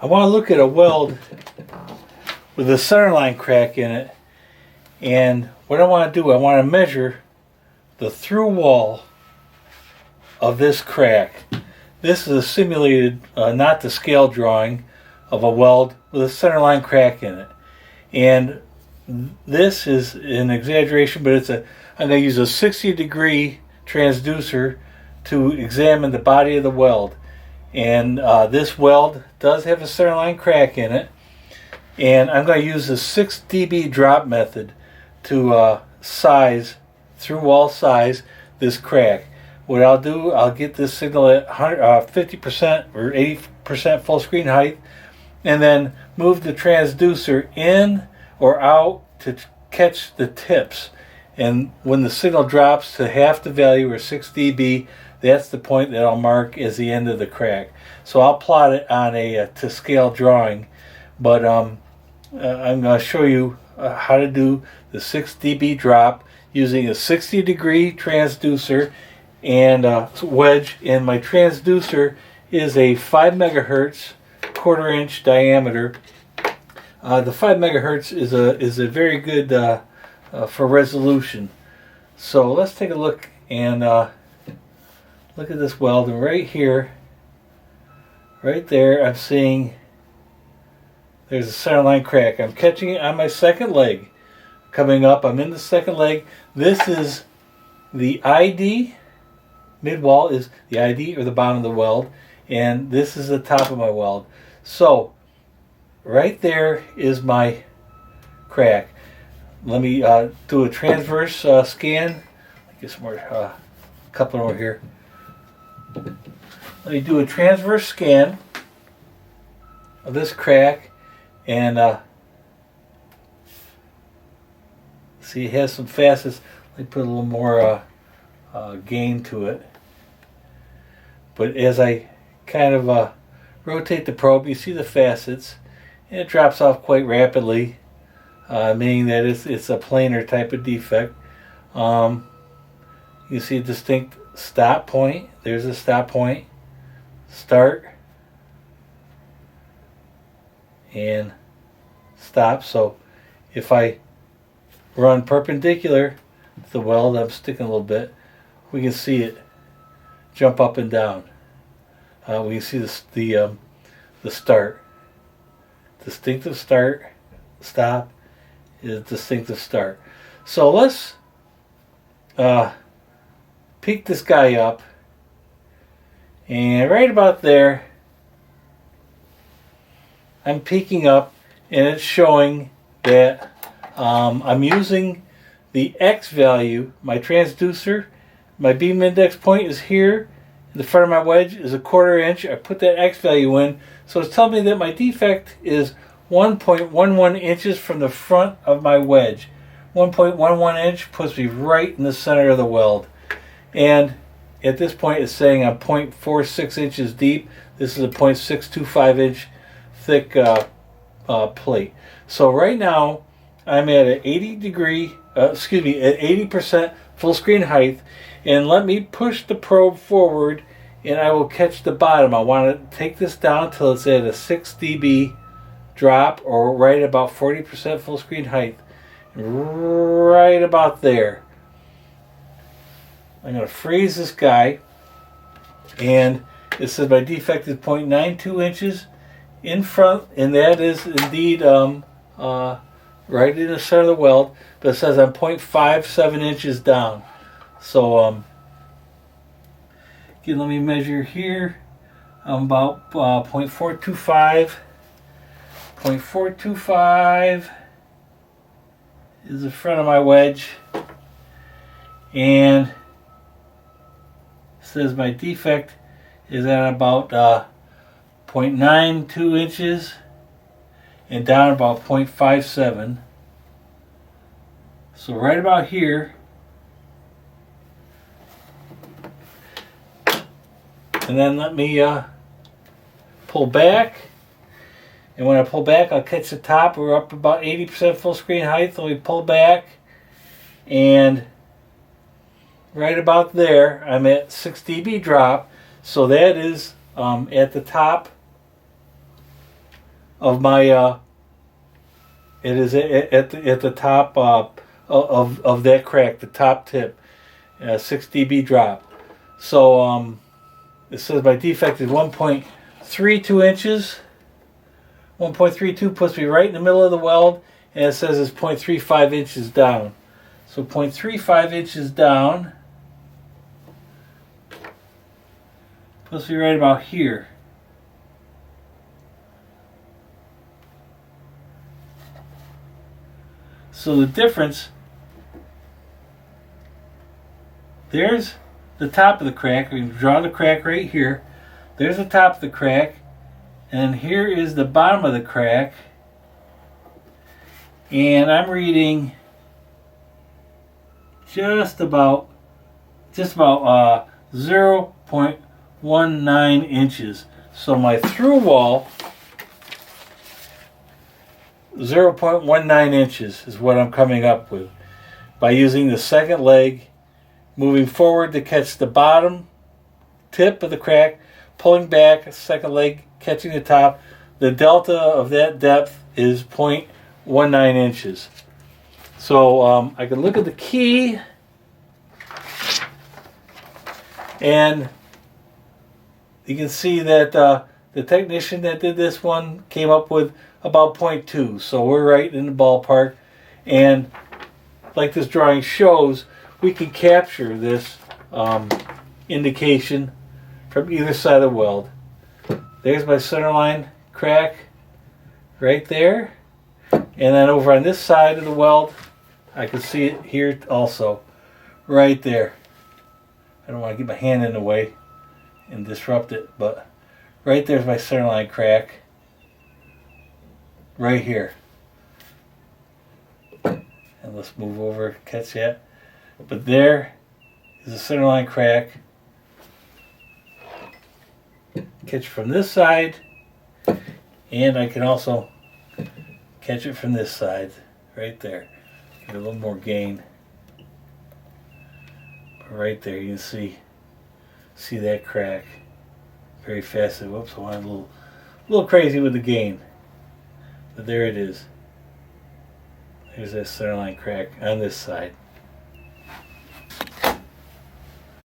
I want to look at a weld with a centerline crack in it, and what I want to do, I want to measure the through wall of this crack. This is a simulated, not the scale drawing, of a weld with a centerline crack in it. And this is an exaggeration, but I'm going to use a 60-degree transducer to examine the body of the weld. And this weld does have a centerline crack in it. And I'm going to use the 6 dB drop method to through wall size this crack. What I'll do, I'll get this signal at 50% or 80% full screen height, and then move the transducer in or out to catch the tips. And when the signal drops to half the value, or 6 dB, that's the point that I'll mark as the end of the crack. So I'll plot it on a to scale drawing, but I'm going to show you how to do the 6 dB drop using a 60-degree transducer and a wedge. And my transducer is a 5 megahertz, quarter-inch diameter. The 5 megahertz is a very good for resolution. So let's take a look and look at this weld. And right here, right there, I'm seeing there's a centerline crack. I'm catching it on my second leg. Coming up, I'm in the second leg. This is the ID. Mid wall is the ID, or the bottom of the weld, and this is the top of my weld. So right there is my crack. Let me do a transverse scan. Get some more, couple over here. Let me do a transverse scan of this crack, and see, it has some facets. Let me put a little more gain to it. But as I kind of rotate the probe, you see the facets, and it drops off quite rapidly, meaning that it's a planar type of defect. You see a distinct stop point. There's a stop point, start, and stop. So if I run perpendicular to the weld, I'm sticking a little bit, we can see it jump up and down. We can see the start. Distinctive start, stop is distinctive start. So let's peak this guy up, and right about there I'm peaking up, and it's showing that I'm using the X value. My transducer, my beam index point is here. The front of my wedge is a quarter-inch. I put that X value in, so it's telling me that my defect is 1.11 inches from the front of my wedge. 1.11 inch puts me right in the center of the weld. And at this point it's saying I'm 0.46 inches deep. This is a 0.625 inch thick plate. So right now I'm at an 80% full screen height, and let me push the probe forward and I will catch the bottom. I want to take this down till it's at a 6 dB drop, or right about 40% full screen height. Right about there. I'm going to freeze this guy, and it says my defect is 0.92 inches in front, and that is indeed right in the center of the weld, but it says I'm 0.57 inches down. So again, let me measure here. I'm about 0.425. 0.425 is the front of my wedge, and it says my defect is at about 0.92 inches and down about 0.57. So right about here. And then let me pull back. And when I pull back, I'll catch the top. We're up about 80% full screen height. So we pull back, and right about there, I'm at 6 dB drop. So that is at the top of my it is at the top of that crack, the top tip, 6 dB drop. So it says my defect is 1.32 inches. 1.32 puts me right in the middle of the weld, and it says it's 0.35 inches down. So 0.35 inches down puts me right about here. So the difference, there's the top of the crack. We can draw the crack right here. There's the top of the crack, and here is the bottom of the crack. And I'm reading just about 0.19 inches. So my through wall, 0.19 inches is what I'm coming up with by using the second leg, moving forward to catch the bottom tip of the crack, pulling back, second leg catching the top. The delta of that depth is 0.19 inches. So I can look at the key, and you can see that the technician that did this one came up with about 0.2. So we're right in the ballpark. And like this drawing shows, we can capture this indication from either side of the weld. There's my centerline crack right there. And then over on this side of the weld, I can see it here also, right there. I don't want to get my hand in the way and disrupt it, but right there's my centerline crack. Right here. And let's move over, catch that. But there is a centerline crack. Catch from this side, and I can also catch it from this side, right there. Get a little more gain. But right there, you can see that crack. Very fast. Whoops, I went a little crazy with the gain. But there it is. There's that centerline crack on this side.